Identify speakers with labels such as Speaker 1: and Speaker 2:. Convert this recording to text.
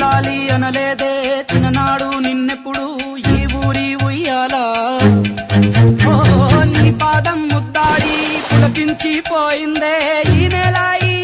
Speaker 1: లాలి అనలేదే చిన్ననాడు నిన్నెప్పుడు ఈ ఊరి ఉయ్యాలా ఓ నీ పాదం ముద్దాడి పులకించిపోయిందే ఈ నెల ఈ